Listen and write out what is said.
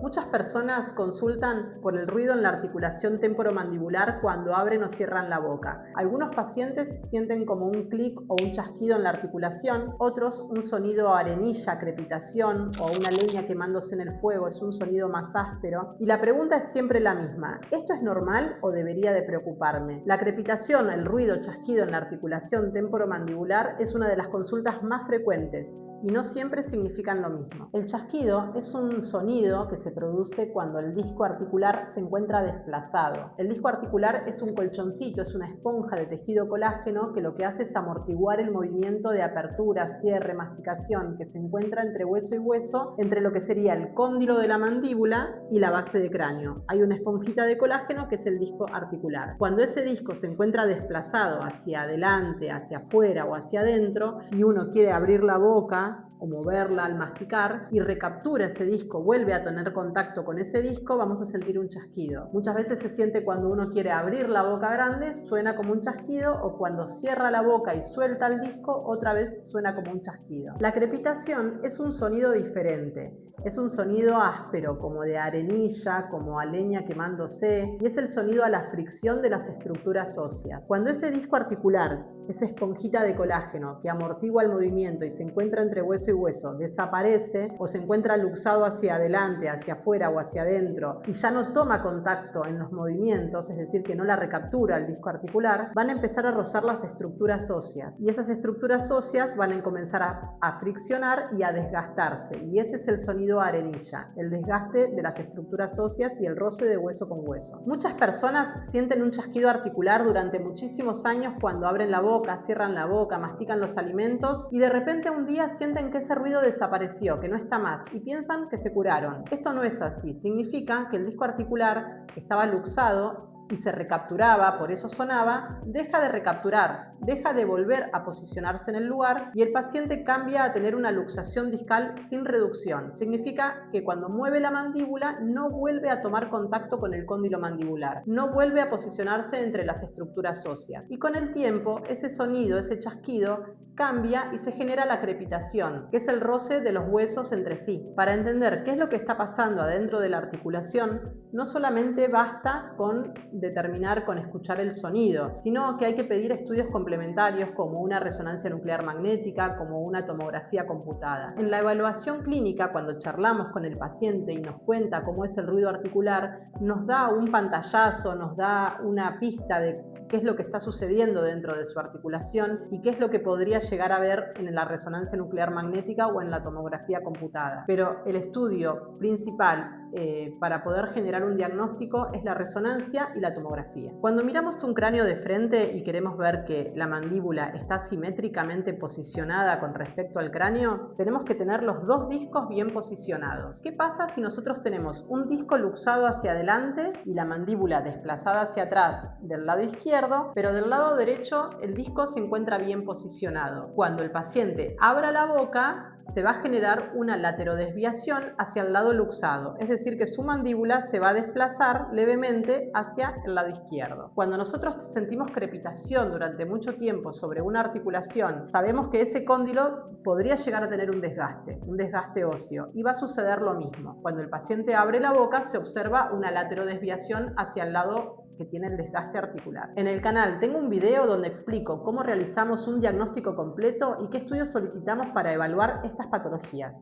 Muchas personas consultan por el ruido en la articulación temporomandibular cuando abren o cierran la boca. Algunos pacientes sienten como un clic o un chasquido en la articulación, otros un sonido arenilla, crepitación o una leña quemándose en el fuego, es un sonido más áspero. Y la pregunta es siempre la misma: ¿esto es normal o debería de preocuparme? La crepitación, el ruido chasquido en la articulación temporomandibular es una de las consultas más frecuentes y no siempre significan lo mismo. El chasquido es un sonido que se produce cuando el disco articular se encuentra desplazado. El disco articular es un colchoncito, es una esponja de tejido colágeno que lo que hace es amortiguar el movimiento de apertura, cierre, masticación que se encuentra entre hueso y hueso, entre lo que sería el cóndilo de la mandíbula y la base de cráneo. Hay una esponjita de colágeno que es el disco articular. Cuando ese disco se encuentra desplazado hacia adelante, hacia afuera o hacia adentro y uno quiere abrir la boca o moverla al masticar y recaptura ese disco, vuelve a tener contacto con ese disco, vamos a sentir un chasquido. Muchas veces se siente cuando uno quiere abrir la boca grande, suena como un chasquido, o cuando cierra la boca y suelta el disco, otra vez suena como un chasquido. La crepitación es un sonido diferente. Es un sonido áspero, como de arenilla, como a leña quemándose, y es el sonido a la fricción de las estructuras óseas. Cuando ese disco articular, esa esponjita de colágeno que amortigua el movimiento y se encuentra entre hueso y hueso, desaparece o se encuentra luxado hacia adelante, hacia afuera o hacia adentro y ya no toma contacto en los movimientos, es decir, que no la recaptura el disco articular, van a empezar a rozar las estructuras óseas y esas estructuras óseas van a comenzar a friccionar y a desgastarse, y ese es el sonido arenilla, el desgaste de las estructuras óseas y el roce de hueso con hueso. Muchas personas sienten un chasquido articular durante muchísimos años cuando abren la boca, cierran la boca, mastican los alimentos y de repente un día sienten que ese ruido desapareció, que no está más y piensan que se curaron. Esto no es así, significa que el disco articular estaba luxado y se recapturaba, por eso sonaba, deja de recapturar, deja de volver a posicionarse en el lugar y el paciente cambia a tener una luxación discal sin reducción. Significa que cuando mueve la mandíbula no vuelve a tomar contacto con el cóndilo mandibular, no vuelve a posicionarse entre las estructuras óseas. Y con el tiempo, ese sonido, ese chasquido, cambia y se genera la crepitación, que es el roce de los huesos entre sí. Para entender qué es lo que está pasando adentro de la articulación, no solamente basta con determinar, con escuchar el sonido, sino que hay que pedir estudios complementarios como una resonancia nuclear magnética, como una tomografía computada. En la evaluación clínica, cuando charlamos con el paciente y nos cuenta cómo es el ruido articular, nos da un pantallazo, nos da una pista de qué es lo que está sucediendo dentro de su articulación y qué es lo que podría llegar a ver en la resonancia nuclear magnética o en la tomografía computada. Pero el estudio principal para poder generar un diagnóstico es la resonancia y la tomografía. Cuando miramos un cráneo de frente y queremos ver que la mandíbula está simétricamente posicionada con respecto al cráneo, tenemos que tener los dos discos bien posicionados. ¿Qué pasa si nosotros tenemos un disco luxado hacia adelante y la mandíbula desplazada hacia atrás del lado izquierdo, pero del lado derecho el disco se encuentra bien posicionado? Cuando el paciente abra la boca, se va a generar una laterodesviación hacia el lado luxado, es decir, que su mandíbula se va a desplazar levemente hacia el lado izquierdo. Cuando nosotros sentimos crepitación durante mucho tiempo sobre una articulación, sabemos que ese cóndilo podría llegar a tener un desgaste óseo, y va a suceder lo mismo. Cuando el paciente abre la boca, se observa una laterodesviación hacia el lado que tiene el desgaste articular. En el canal tengo un video donde explico cómo realizamos un diagnóstico completo y qué estudios solicitamos para evaluar estas patologías.